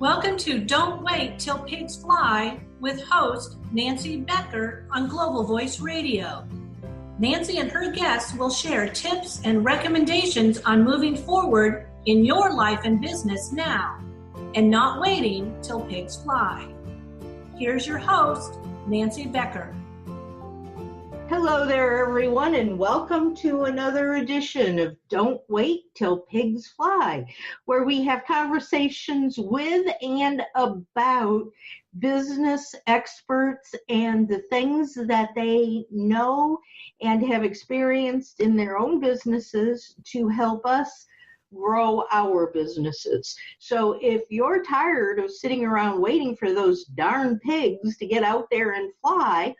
Welcome to Don't Wait Till Pigs Fly with host Nancy Becher on Global Voice Radio. Nancy and her guests will share tips and recommendations on moving forward in your life and business now and not waiting till pigs fly. Here's your host, Nancy Becher. Hello there, everyone, and welcome to another edition of Don't Wait Till Pigs Fly, where we have conversations with and about business experts and the things that they know and have experienced in their own businesses to help us grow our businesses. So if you're tired of sitting around waiting for those darn pigs to get out there and fly,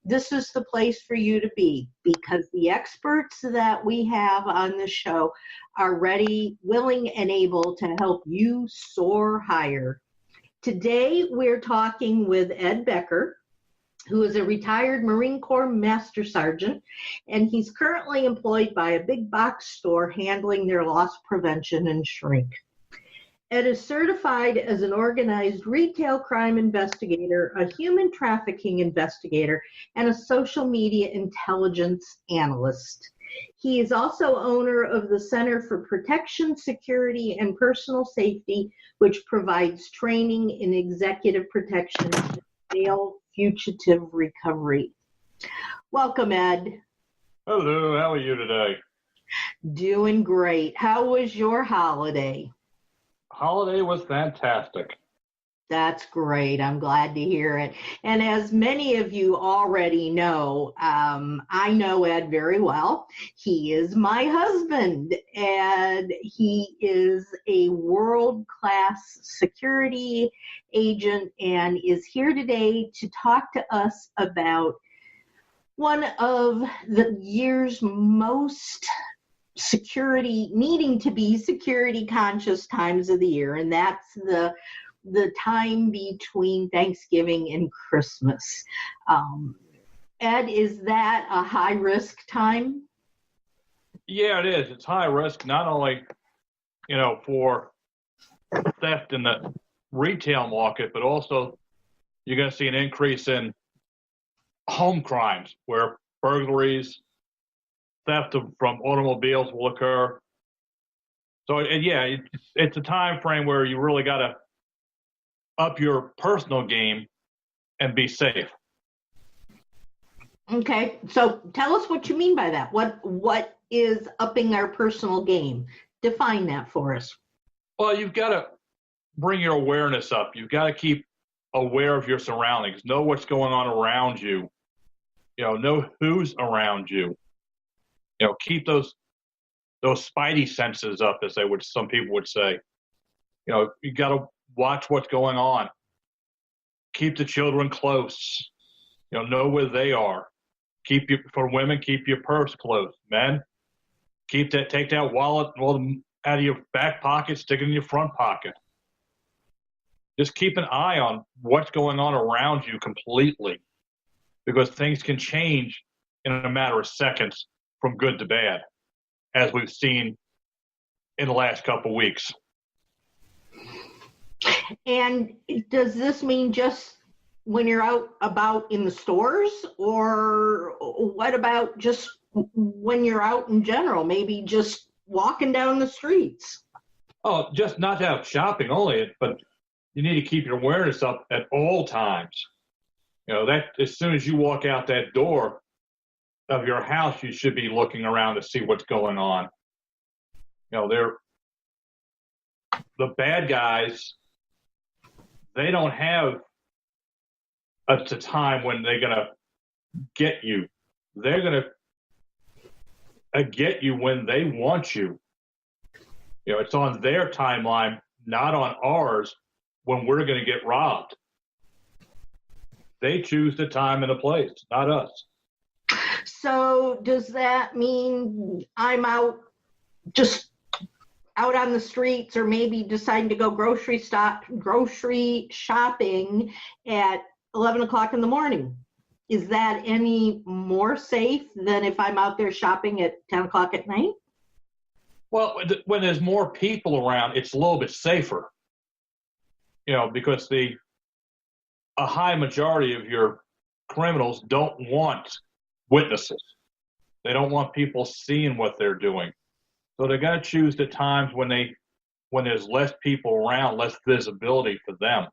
this is the place for you to be, because the experts that we have on the show are ready, willing, and able to help you soar higher. Today, we're talking with Ed Becher, who is a retired Marine Corps Master Sergeant, and he's currently employed by a big box store handling their loss prevention and shrink. Ed is certified as an organized retail crime investigator, a human trafficking investigator, and a social media intelligence analyst. He is also owner of the Center for Protection, Security, and Personal Safety, which provides training in executive protection and bail fugitive recovery. Welcome, Ed. Hello, how are you today? Doing great. How was your holiday? Holiday was fantastic. That's great. I'm glad to hear it. And as many of you already know, I know Ed very well. He is my husband, and he is a world-class security agent and is here today to talk to us about one of the year's most needing to be security conscious times of the year, and that's the time between Thanksgiving and Christmas. Ed, is that a high risk time? Yeah, it is. It's high risk, not only, for theft in the retail market, but also you're going to see an increase in home crimes where burglaries, theft from automobiles will occur. So, and yeah, it's a time frame where you really got to up your personal game and be safe. Okay, so tell us what you mean by that. What is upping our personal game? Define that for us. Well, you've got to bring your awareness up. You've got to keep aware of your surroundings. Know what's going on around you. Know who's around you. Keep those spidey senses up, as some people would say. You got to watch what's going on. Keep the children close. Know where they are. For women, keep your purse close. Men, take that wallet out of your back pocket, stick it in your front pocket. Just keep an eye on what's going on around you completely, because things can change in a matter of seconds from good to bad, as we've seen in the last couple of weeks. And does this mean just when you're out about in the stores, or what about just when you're out in general, maybe just walking down the streets? Oh, just not out shopping only, but you need to keep your awareness up at all times. That as soon as you walk out that door of your house, you should be looking around to see what's going on. The bad guys, they don't have a time when they're going to get you. They're going to get you when they want you. It's on their timeline, not on ours, when we're going to get robbed. They choose the time and the place, not us. So does that mean I'm out on the streets, or maybe deciding to go grocery shopping at 11 o'clock in the morning? Is that any more safe than if I'm out there shopping at 10 o'clock at night? Well, when there's more people around, it's a little bit safer. because a high majority of your criminals don't want witnesses. They don't want people seeing what they're doing. So they're going to choose the times when there's less people around, less visibility for them.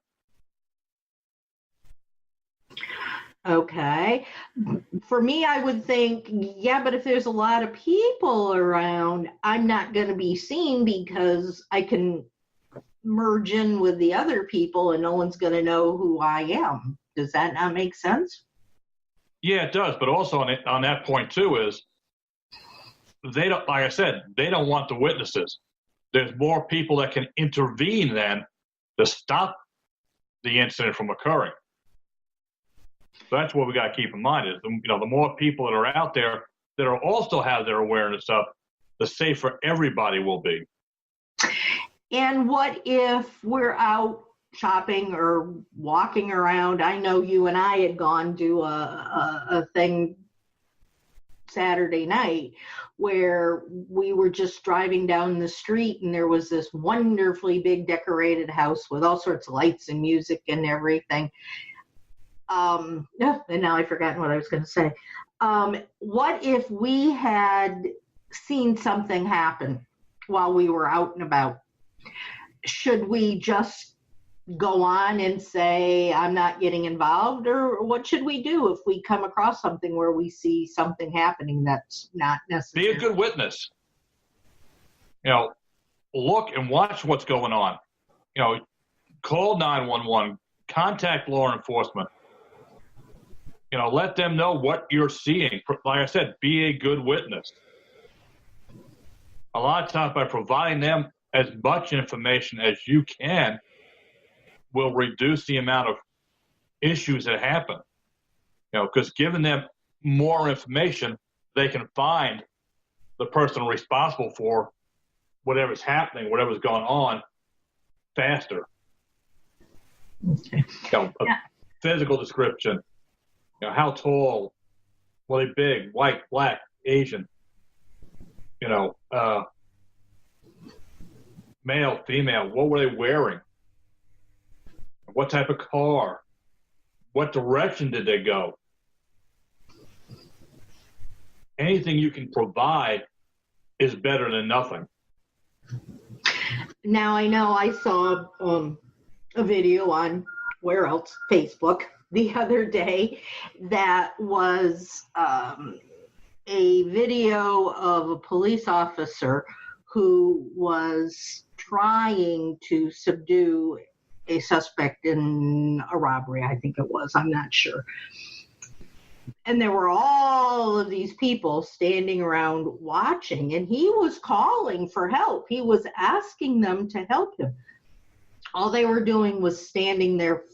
Okay. For me, I would think, yeah, but if there's a lot of people around, I'm not going to be seen because I can merge in with the other people and no one's going to know who I am. Does that not make sense? Yeah, it does. But also on that point too is they don't, like I said, they don't want the witnesses. There's more people that can intervene then to stop the incident from occurring. So that's what we got to keep in mind is, the more people that are out there that are also have their awareness up, the safer everybody will be. And what if we're out shopping or walking around? I know you and I had gone to a thing Saturday night where we were just driving down the street and there was this wonderfully big decorated house with all sorts of lights and music and everything. And now I've forgotten what I was going to say. What if we had seen something happen while we were out and about? Should we just go on and say, I'm not getting involved? Or what should we do if we come across something where we see something happening that's not necessary? Be a good witness. Look and watch what's going on. Call 911, contact law enforcement. Let them know what you're seeing. Like I said, be a good witness. A lot of times by providing them as much information as you can will reduce the amount of issues that happen. Because giving them more information, they can find the person responsible for whatever's happening, whatever's going on, faster. Okay. A physical description. How tall, were they big, white, black, Asian? Male, female, what were they wearing? What type of car? What direction did they go? Anything you can provide is better than nothing. Now, I know I saw a video on, where else? Facebook, the other day that was a video of a police officer who was trying to subdue a suspect in a robbery, I think it was, I'm not sure. And there were all of these people standing around watching, and he was calling for help. He was asking them to help him. All they were doing was standing there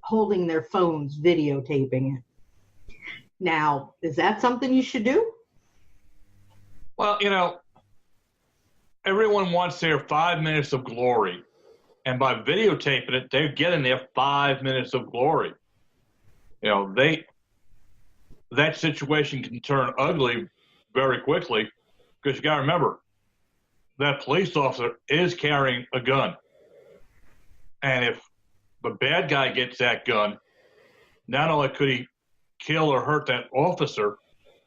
holding their phones, videotaping it. Now, is that something you should do? Well, everyone wants their 5 minutes of glory. And by videotaping it, they're getting their 5 minutes of glory. That situation can turn ugly very quickly because you got to remember that police officer is carrying a gun. And if the bad guy gets that gun, not only could he kill or hurt that officer,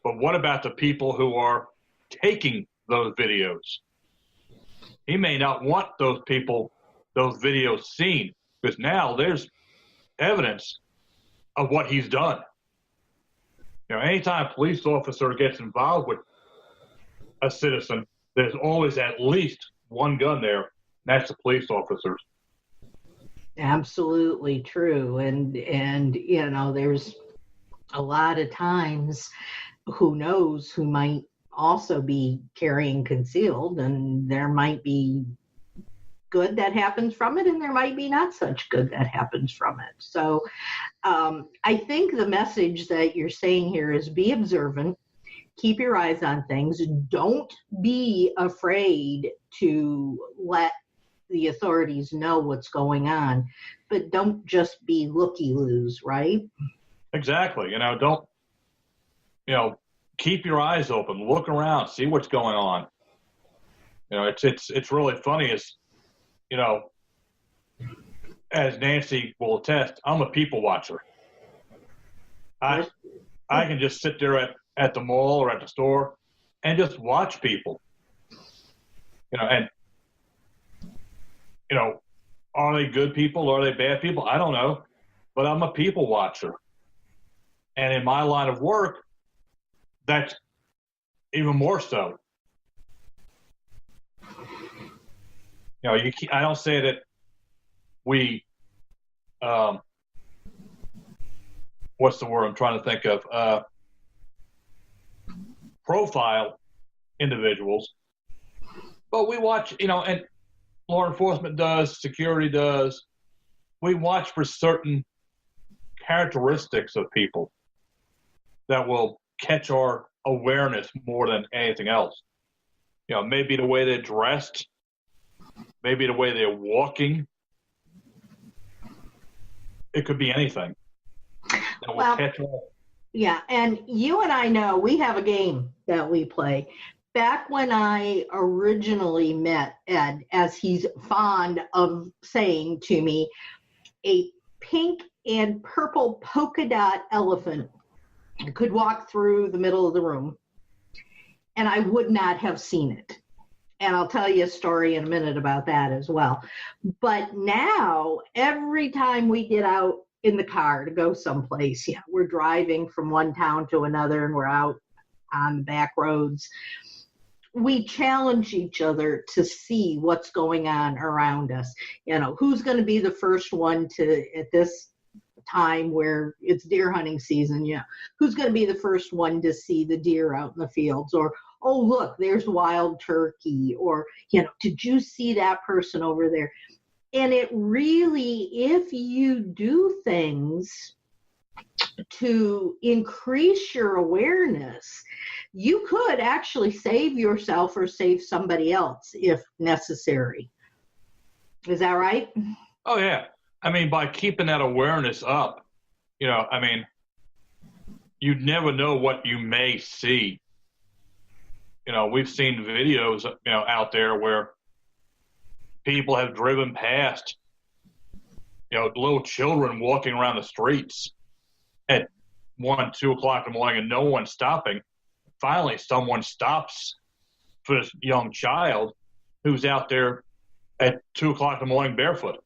but what about the people who are taking those videos? He may not want those videos seen because now there's evidence of what he's done. Anytime a police officer gets involved with a citizen, there's always at least one gun there, and that's the police officers. Absolutely true. And there's a lot of times, who knows who might also be carrying concealed, and there might be good that happens from it, and there might be not such good that happens from it. So I think the message that you're saying here is be observant, keep your eyes on things, don't be afraid to let the authorities know what's going on, but don't just be looky-loos, right? Exactly. Don't, keep your eyes open, look around, see what's going on. It's really funny is, as Nancy will attest, I'm a people watcher. I can just sit there at the mall or at the store and just watch people. And are they good people? Are they bad people? I don't know, but I'm a people watcher. And in my line of work, that's even more so. I don't say that we, what's the word I'm trying to think of? Profile individuals, but we watch, and law enforcement does, security does. We watch for certain characteristics of people that will catch our awareness more than anything else. Maybe the way they're dressed, maybe the way they're walking. It could be anything that will catch our. Yeah, and you and I know we have a game that we play. Back when I originally met Ed, as he's fond of saying to me, a pink and purple polka dot elephant could walk through the middle of the room, and I would not have seen it. And I'll tell you a story in a minute about that as well. But now, every time we get out in the car to go someplace, we're driving from one town to another and we're out on the back roads, we challenge each other to see what's going on around us. Who's going to be the first one to, at this time where it's deer hunting season, who's going to be the first one to see the deer out in the fields? Or, oh, look, there's wild turkey. Or, did you see that person over there? And it really, if you do things to increase your awareness, you could actually save yourself or save somebody else if necessary. Is that right? Oh, yeah. By keeping that awareness up, you'd never know what you may see. We've seen videos, out there where people have driven past, little children walking around the streets at 1, 2 o'clock in the morning and no one stopping. Finally, someone stops for this young child who's out there at 2 o'clock in the morning barefoot.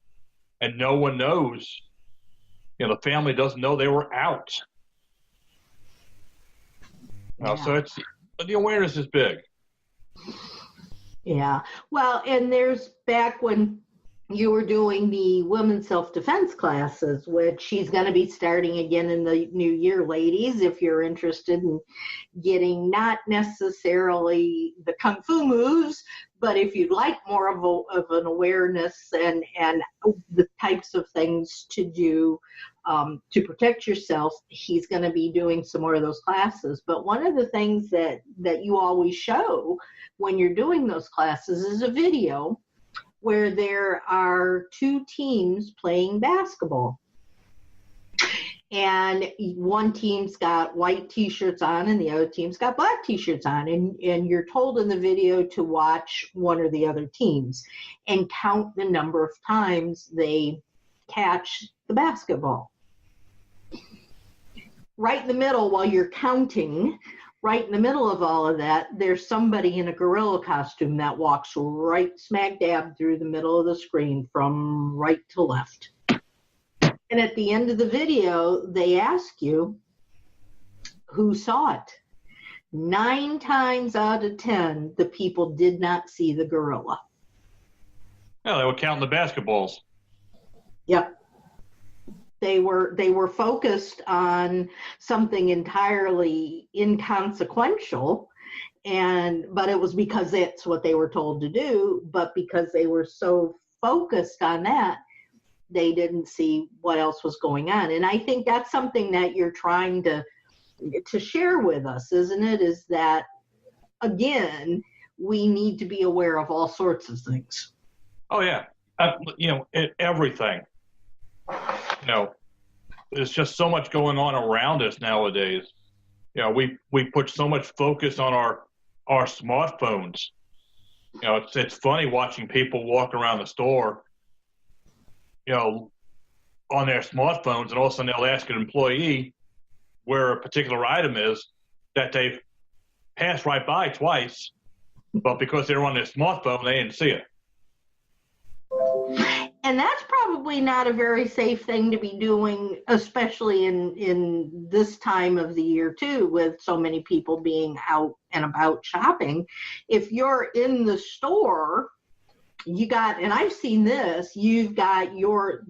And no one knows, the family doesn't know they were out. So the awareness is big. Yeah. Well, and there's back when you were doing the women's self-defense classes, which she's going to be starting again in the new year, ladies, if you're interested in getting not necessarily the kung fu moves, but if you'd like more of an awareness and the types of things to do to protect yourself, he's going to be doing some more of those classes. But one of the things that you always show when you're doing those classes is a video where there are 2 teams playing basketball. And one team's got white T-shirts on and the other team's got black T-shirts on. And you're told in the video to watch one or the other teams and count the number of times they catch the basketball. Right in the middle, while you're counting, right in the middle of all of that, there's somebody in a gorilla costume that walks right smack dab through the middle of the screen from right to left. And at the end of the video, they ask you who saw it. 9 times out of 10, the people did not see the gorilla. Yeah, they were counting the basketballs. Yep. They were focused on something entirely inconsequential, but it was because it's what they were told to do. But because they were so focused on that, they didn't see what else was going on. And I think that's something that you're trying to share with us, isn't it? Is that, again, we need to be aware of all sorts of things. Oh, yeah. Everything. There's just so much going on around us nowadays. We put so much focus on our smartphones. It's funny watching people walk around the store, on their smartphones, and all of a sudden they'll ask an employee where a particular item is that they've passed right by twice, but because they're on their smartphone, they didn't see it. And that's probably not a very safe thing to be doing, especially in this time of the year too, with so many people being out and about shopping. If you're in the store, and I've seen this, you've got your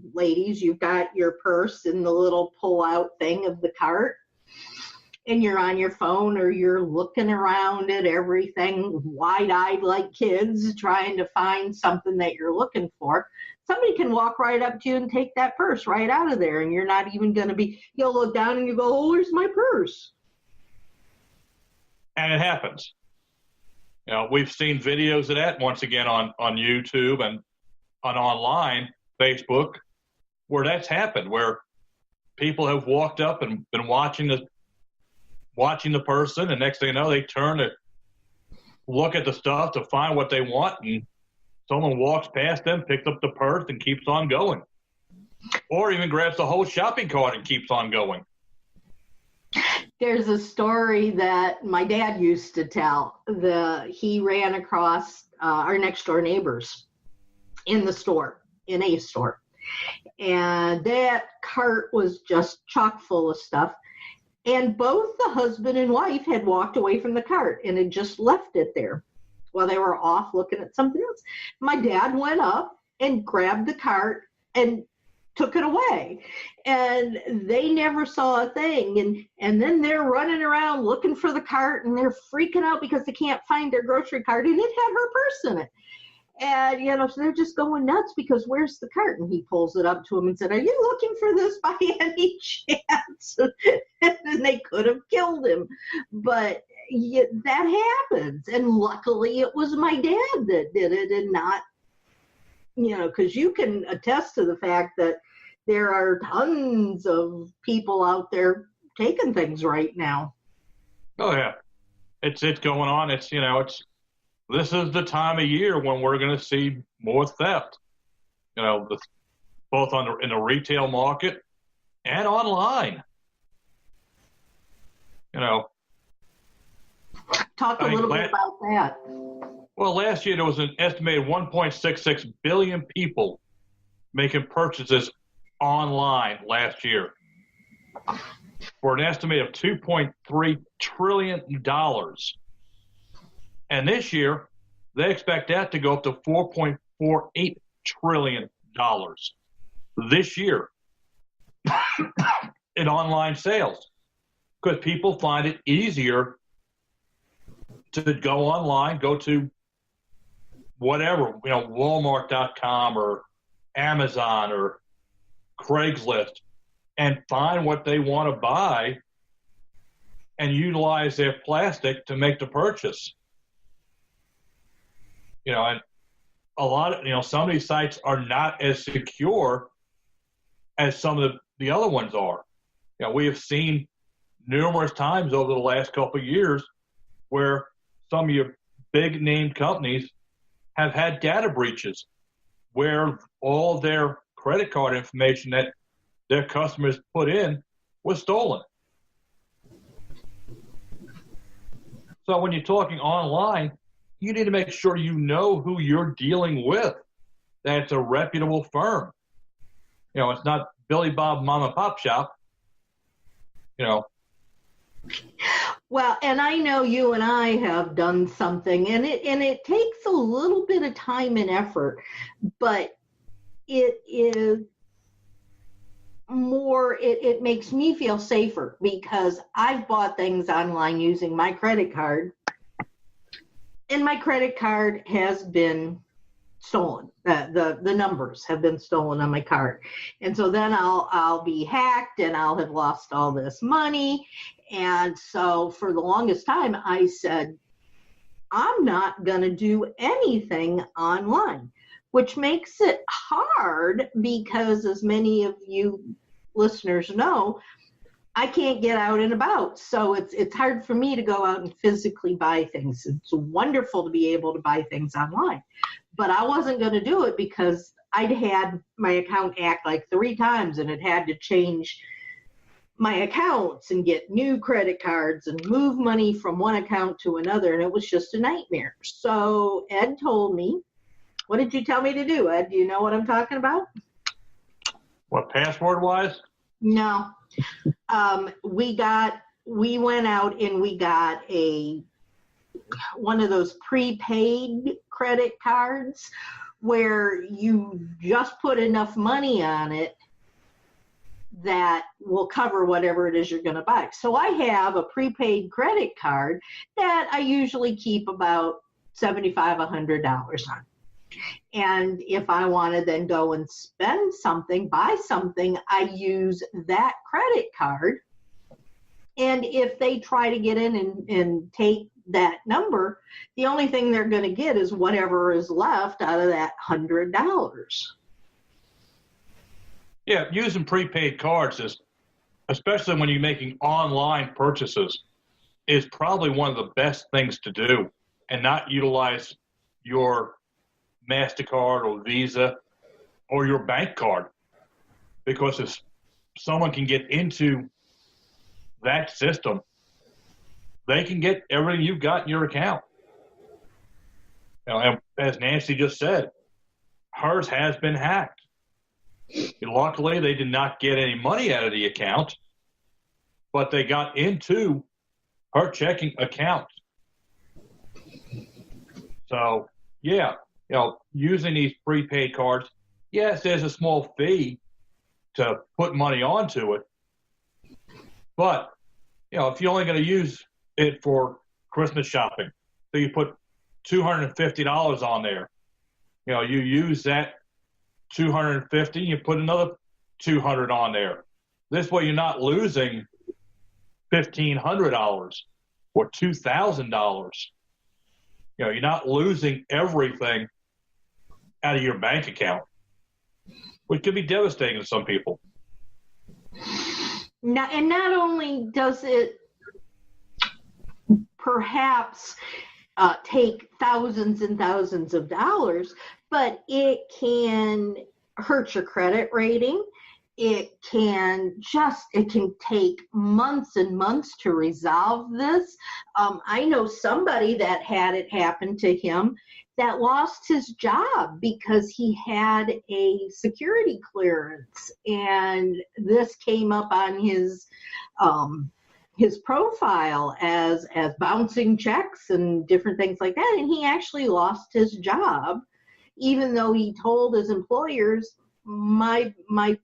purse in the little pull-out thing of the cart, and you're on your phone or you're looking around at everything wide-eyed like kids trying to find something that you're looking for. Somebody can walk right up to you and take that purse right out of there, and you're not even going to you'll look down and you go, oh, where's my purse? And it happens. We've seen videos of that once again on YouTube and on online, Facebook, where that's happened, where people have walked up and been watching the person, and next thing you know, they turn to look at the stuff to find what they want, and someone walks past them, picks up the purse, and keeps on going. Or even grabs the whole shopping cart and keeps on going. There's a story that my dad used to tell. He ran across our next door neighbors in a store. And that cart was just chock full of stuff. And both the husband and wife had walked away from the cart and had just left it there while they were off looking at something else. My dad went up and grabbed the cart and took it away, and they never saw a thing. And then they're running around looking for the cart, and they're freaking out because they can't find their grocery cart, and it had her purse in it. And, so they're just going nuts because where's the cart? And he pulls it up to them and said, are you looking for this by any chance? And they could have killed him. But that happens. And luckily it was my dad that did it, and not, because you can attest to the fact that there are tons of people out there taking things right now. Oh, yeah. It's going on. This is the time of year when we're going to see more theft, both in the retail market and online. Talk a little bit about that. Well, last year there was an estimated 1.66 billion people making purchases online last year for an estimate of $2.3 trillion. And this year, they expect that to go up to $4.48 trillion this year in online sales, because people find it easier to go online, go to whatever, Walmart.com or Amazon or Craigslist, and find what they want to buy and utilize their plastic to make the purchase. And a lot of, some of these sites are not as secure as some of the other ones are. We have seen numerous times over the last couple of years where some of your big name companies have had data breaches where all their credit card information that their customers put in was stolen. So when you're talking online, you need to make sure you know who you're dealing with, that it's a reputable firm. It's not Billy Bob Mom and Pop Shop. Well, and I know you and I have done something, and it takes a little bit of time and effort, but it is more, it makes me feel safer because I've bought things online using my credit card, and my credit card has been stolen. The numbers have been stolen on my card. And so then I'll be hacked and I'll have lost all this money. And so for the longest time, I said, I'm not going to do anything online, which makes it hard because, as many of you listeners know, I can't get out and about. So it's hard for me to go out and physically buy things. It's wonderful to be able to buy things online, but I wasn't going to do it because I'd had my account act like 3 times and it had to change my accounts and get new credit cards and move money from one account to another, and it was just a nightmare. So Ed told me, what did you tell me to do, Ed? Do you know what I'm talking about? What, password-wise? No. We went out and we got one of those prepaid credit cards where you just put enough money on it that will cover whatever it is you're going to buy. So I have a prepaid credit card that I usually keep about $75, $100 on. And if I want to then go and spend something, buy something, I use that credit card. And if they try to get in and take that number, the only thing they're going to get is whatever is left out of that $100. Yeah, using prepaid cards is, especially when you're making online purchases, is probably one of the best things to do, and not utilize your MasterCard or Visa or your bank card, because if someone can get into that system, they can get everything you've got in your account. And as Nancy just said, hers has been hacked. Luckily, they did not get any money out of the account, but they got into her checking account. So, yeah, using these prepaid cards, yes, there's a small fee to put money onto it, but, if you're only going to use it for Christmas shopping, so you put $250 on there, you use that $250, you put another $200 on there. This way you're not losing $1,500 or $2,000. You're not losing everything out of your bank account, which could be devastating to some people. And not only does it perhaps take thousands and thousands of dollars, but it can hurt your credit rating. It can take months and months to resolve this. I know somebody that had it happen to him that lost his job because he had a security clearance, and this came up on his profile as bouncing checks and different things like that, and he actually lost his job, even though he told his employers, my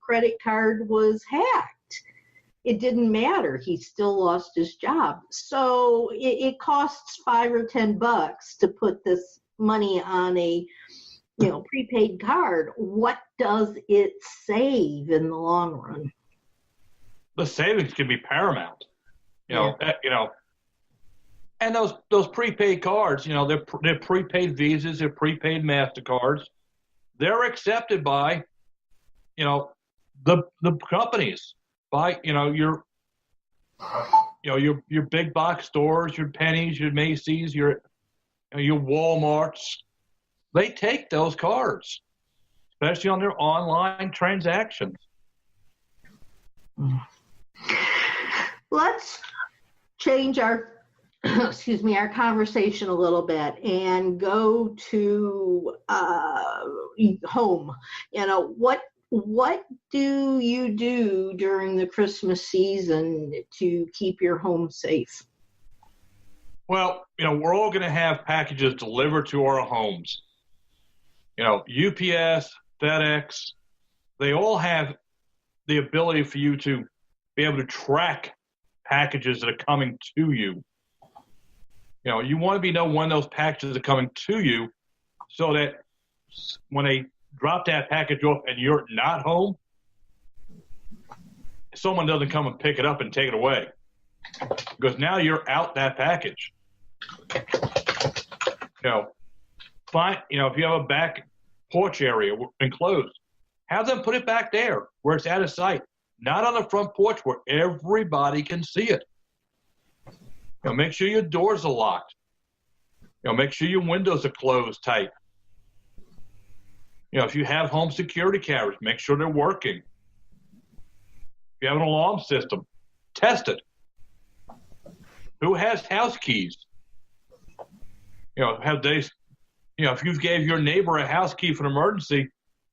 credit card was hacked. It didn't matter. He still lost his job. So it costs $5 or $10 to put this money on a prepaid card. What does it save in the long run? The savings can be paramount. And those prepaid cards, they're prepaid Visas, they're prepaid MasterCards. They're accepted by, the companies, by your big box stores, your Pennies, your Macy's, your Walmarts. They take those cards, especially on their online transactions. Let's change our conversation a little bit and go to home. What do you do during the Christmas season to keep your home safe? Well, we're all going to have packages delivered to our homes. UPS, FedEx, they all have the ability for you to be able to track packages that are coming to you. You want to know when those packages are coming to you, so that when they drop that package off and you're not home, someone doesn't come and pick it up and take it away, because now you're out that package. If you have a back porch area enclosed, have them put it back there where it's out of sight, not on the front porch where everybody can see it. Make sure your doors are locked. Make sure your windows are closed tight. If you have home security cameras, make sure they're working. If you have an alarm system, test it. Who has house keys? If you gave your neighbor a house key for an emergency,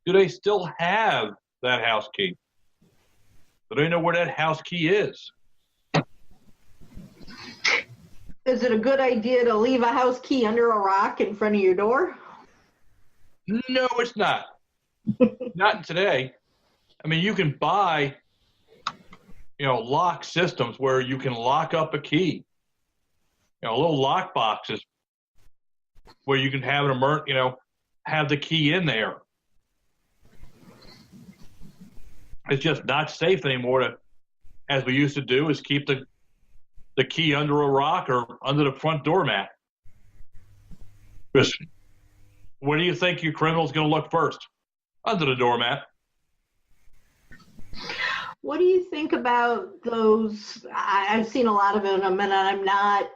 do they still have that house key? Do they know where that house key is? Is it a good idea to leave a house key under a rock in front of your door? No, it's not. Not today. I mean, you can buy, lock systems where you can lock up a key. Little lock boxes where you can have have the key in there. It's just not safe anymore as we used to do, is keep the key under a rock or under the front doormat. Because where do you think your criminal's going to look first? Under the doormat. What do you think about those? I've seen a lot of them, and I'm not,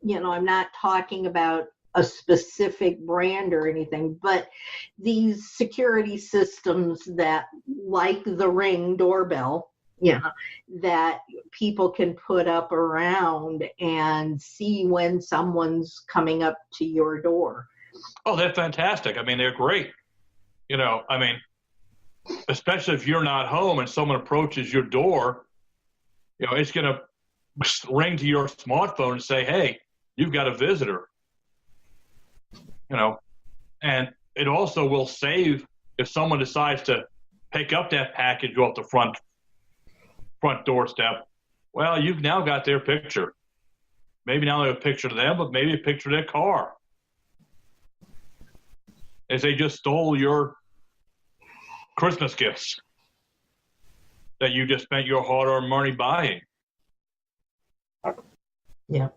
I'm not talking about a specific brand or anything, but these security systems that, like the Ring doorbell, that people can put up around and see when someone's coming up to your door. Oh, they're fantastic. I mean, they're great. Especially if you're not home and someone approaches your door, it's going to ring to your smartphone and say, hey, you've got a visitor. And it also will save if someone decides to pick up that package off the front doorstep. Well, you've now got their picture. Maybe not only a picture of them, but maybe a picture of their car. As they just stole your Christmas gifts that you just spent your hard-earned money buying. Yeah.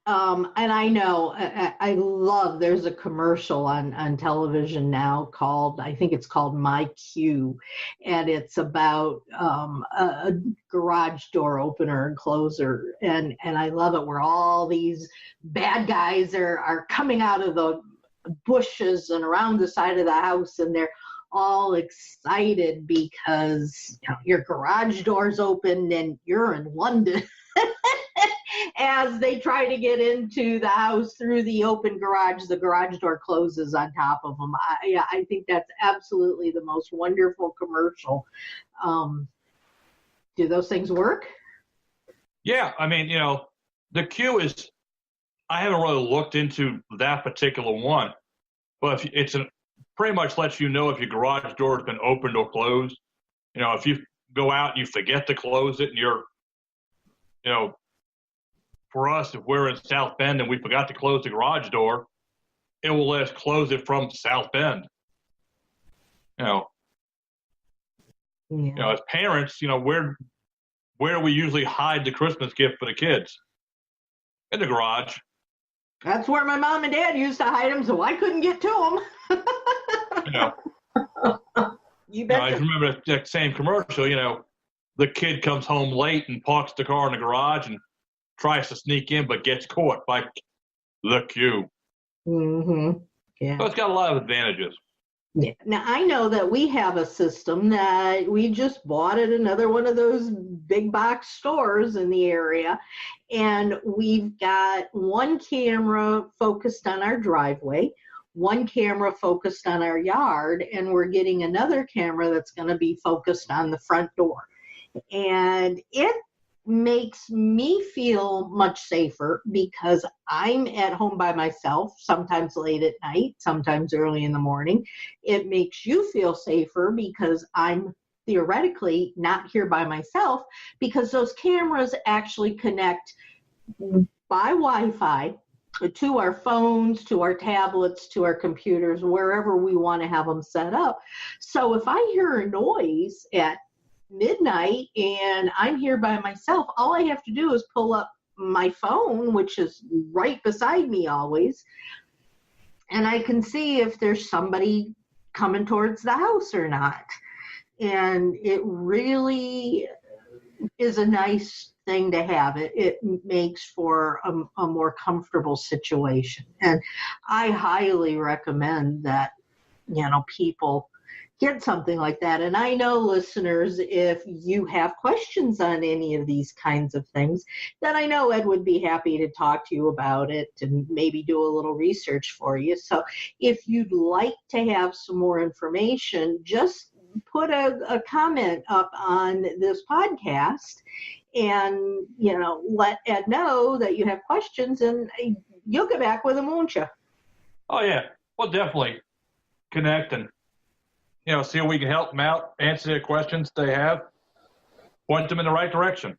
And I know, I love, there's a commercial on television now I think it's called My Cue, and it's about a garage door opener and closer, and I love it, where all these bad guys are coming out of the bushes and around the side of the house, and they're all excited because your garage door's open and you're in London. As they try to get into the house through the open garage, the garage door closes on top of them. I think that's absolutely the most wonderful commercial. Do those things work? Yeah, I mean, the Q is, I haven't really looked into that particular one, but pretty much lets you know if your garage door has been opened or closed. If you go out and you forget to close it and you're, for us, if we're in South Bend and we forgot to close the garage door, it will let us close it from South Bend. As parents, where do we usually hide the Christmas gift for the kids? In the garage. That's where my mom and dad used to hide them, so I couldn't get to them. You bet. I remember that same commercial, the kid comes home late and parks the car in the garage and tries to sneak in but gets caught by the Q. Mm-hmm. Yeah. So it's got a lot of advantages. Yeah. Now, I know that we have a system that we just bought at another one of those big box stores in the area, and we've got one camera focused on our driveway, one camera focused on our yard, and we're getting another camera that's going to be focused on the front door. And it makes me feel much safer because I'm at home by myself, sometimes late at night, sometimes early in the morning. It makes you feel safer because I'm theoretically not here by myself, because those cameras actually connect by Wi-Fi to our phones, to our tablets, to our computers, wherever we want to have them set up. So if I hear a noise at midnight and I'm here by myself, all I have to do is pull up my phone, which is right beside me always, and I can see if there's somebody coming towards the house or not. And it really is a nice thing to have. It makes for a more comfortable situation, and I highly recommend that people get something like that. And I know, listeners, if you have questions on any of these kinds of things, then I know Ed would be happy to talk to you about it and maybe do a little research for you. So if you'd like to have some more information, just put a comment up on this podcast and, let Ed know that you have questions, and you'll get back with them, won't you? Oh, yeah. Well, definitely connect and, see if we can help them out, answer their questions they have, point them in the right direction.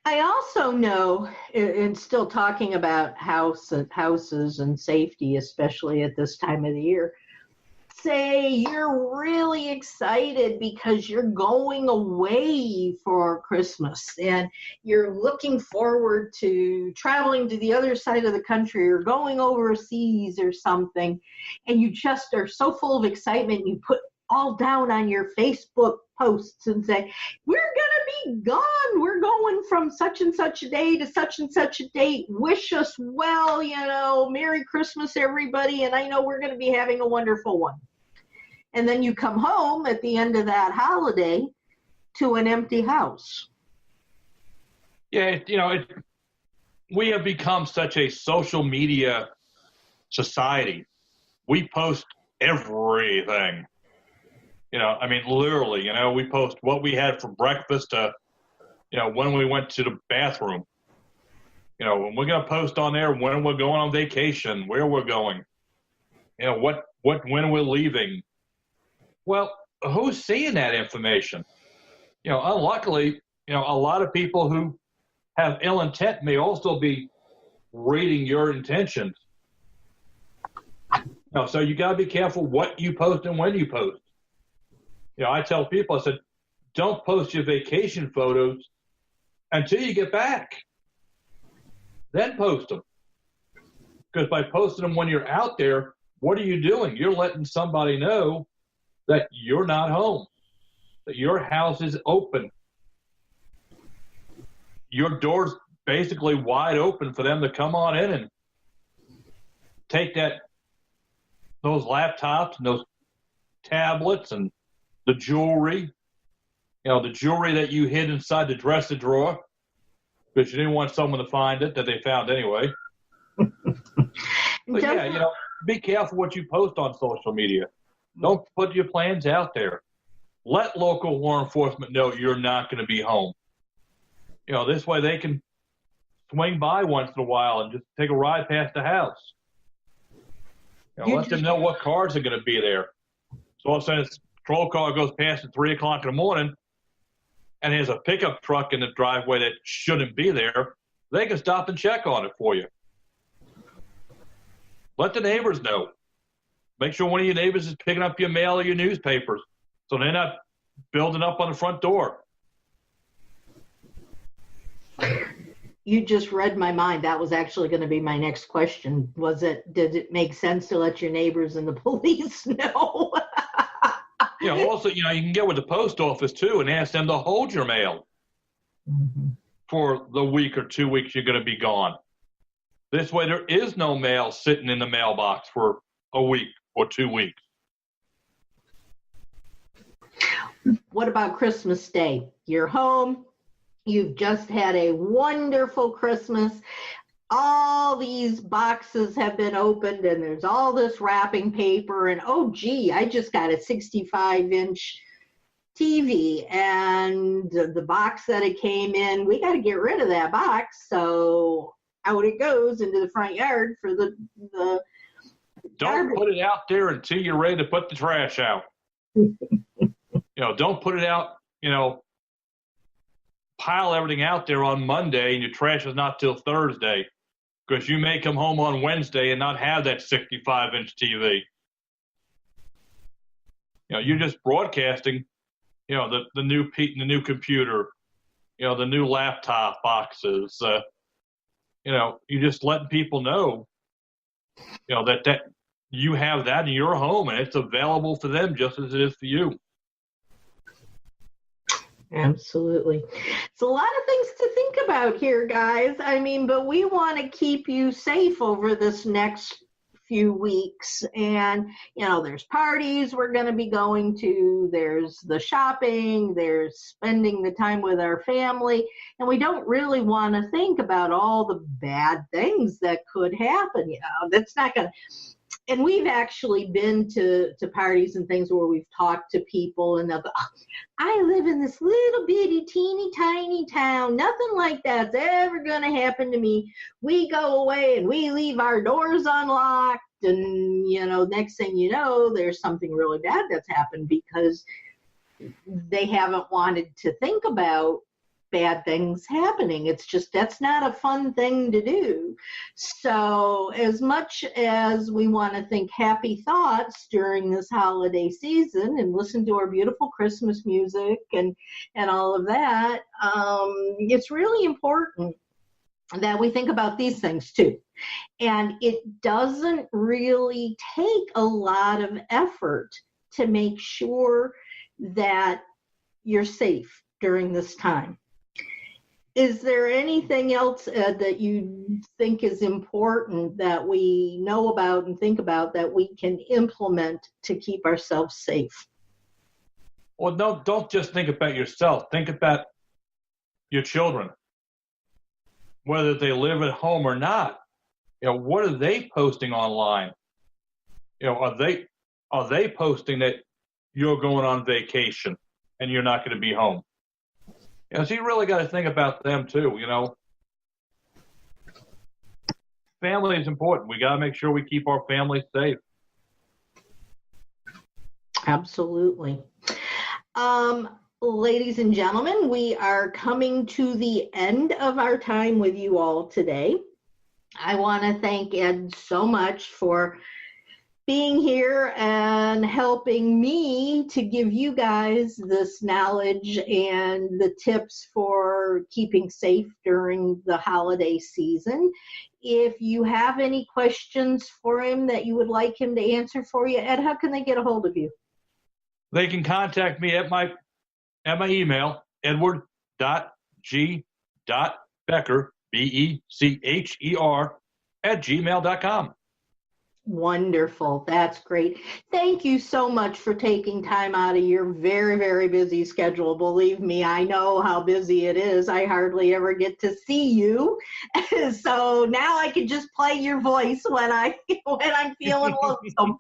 I also know, in still talking about houses and safety, especially at this time of the year, say you're really excited because you're going away for Christmas and you're looking forward to traveling to the other side of the country or going overseas or something, and you just are so full of excitement, you put all down on your Facebook posts and say, we're going to be gone. We're going from such and such a day to such and such a date. Wish us well, Merry Christmas, everybody. And I know we're going to be having a wonderful one. And then you come home at the end of that holiday to an empty house. Yeah, we have become such a social media society. We post everything. Literally, we post what we had for breakfast to, when we went to the bathroom. When we're going to post on there when we're going on vacation, where we're going, when we're leaving. Well, who's seeing that information? Unluckily, a lot of people who have ill intent may also be reading your intentions. So you got to be careful what you post and when you post. I tell people, I said, don't post your vacation photos until you get back. Then post them. Because by posting them when you're out there, what are you doing? You're letting somebody know that you're not home, that your house is open. Your door's basically wide open for them to come on in and take those laptops and those tablets and the jewelry, the jewelry that you hid inside the dresser drawer because you didn't want someone to find it, that they found anyway. But yeah, be careful what you post on social media. Don't put your plans out there. Let local law enforcement know you're not going to be home. This way they can swing by once in a while and just take a ride past the house. Let them know what cars are going to be there. So all of a sudden, a patrol car goes past at 3 o'clock in the morning, and there's a pickup truck in the driveway that shouldn't be there. They can stop and check on it for you. Let the neighbors know. Make sure one of your neighbors is picking up your mail or your newspapers so they're not building up on the front door. You just read my mind. That was actually going to be my next question. Did it make sense to let your neighbors and the police know? Also, you can get with the post office too and ask them to hold your mail for the week or 2 weeks you're going to be gone. This way there is no mail sitting in the mailbox for a week or 2 weeks. What about Christmas Day? You're home. You've just had a wonderful Christmas. All these boxes have been opened and there's all this wrapping paper and, oh, gee, I just got a 65-inch TV and the box that it came in, we got to get rid of that box. So out it goes into the front yard for the Don't put it out there until you're ready to put the trash out. Don't put it out, pile everything out there on Monday and your trash is not till Thursday because you may come home on Wednesday and not have that 65-inch TV. You're just broadcasting, the new computer, the new laptop boxes. You're just letting people know, that you have that in your home and it's available for them just as it is for you. Absolutely. It's a lot of things to think about here, guys. But we want to keep you safe over this next few weeks. And, there's parties we're going to be going to, there's the shopping, there's spending the time with our family. And we don't really want to think about all the bad things that could happen. That's not going to. And we've actually been to parties and things where we've talked to people and they'll go, I live in this little bitty, teeny, tiny town. Nothing like that's ever going to happen to me. We go away and we leave our doors unlocked. And, next thing you know, there's something really bad that's happened because they haven't wanted to think about bad things happening. It's just, that's not a fun thing to do. So as much as we want to think happy thoughts during this holiday season and listen to our beautiful Christmas music and all of that, it's really important that we think about these things too. And it doesn't really take a lot of effort to make sure that you're safe during this time. Is there anything else, Ed, that you think is important that we know about and think about that we can implement to keep ourselves safe? Well, no, don't just think about yourself. Think about your children, whether they live at home or not. What are they posting online? Are they posting that you're going on vacation and you're not going to be home? So you really got to think about them too, Family is important. We got to make sure we keep our families safe. Absolutely. Ladies and gentlemen, we are coming to the end of our time with you all today. I want to thank Ed so much for being here and helping me to give you guys this knowledge and the tips for keeping safe during the holiday season. If you have any questions for him that you would like him to answer for you, Ed, how can they get a hold of you? They can contact me at my email, edward.g.becher, Becher, @gmail.com. Wonderful. That's great. Thank you so much for taking time out of your very, very busy schedule. Believe me, I know how busy it is. I hardly ever get to see you. So now I can just play your voice when I'm feeling lonesome.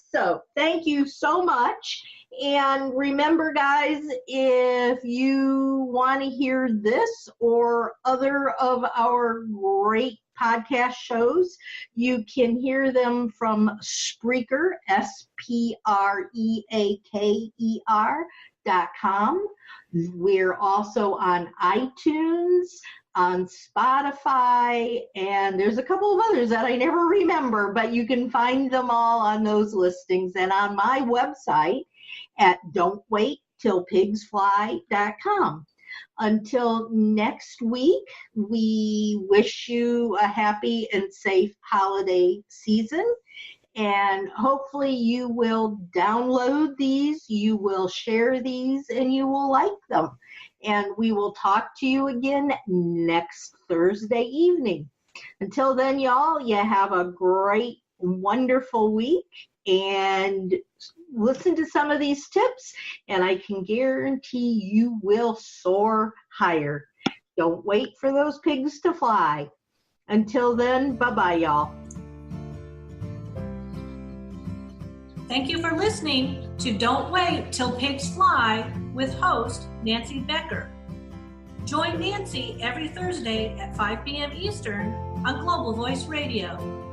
So thank you so much. And remember, guys, if you want to hear this or other of our great podcast shows, you can hear them from Spreaker, SPREAKER.com. We're also on iTunes, on Spotify, and there's a couple of others that I never remember, but you can find them all on those listings and on my website at don'twaittillpigsfly.com. Until next week, we wish you a happy and safe holiday season. And hopefully you will download these, you will share these, and you will like them. And we will talk to you again next Thursday evening. Until then, y'all, you have a great, wonderful week. And listen to some of these tips, and I can guarantee you will soar higher. Don't wait for those pigs to fly. Until then, bye-bye, y'all. Thank you for listening to Don't Wait Till Pigs Fly with host Nancy Becher. Join Nancy every Thursday at 5 p.m. Eastern on Global Voice Radio.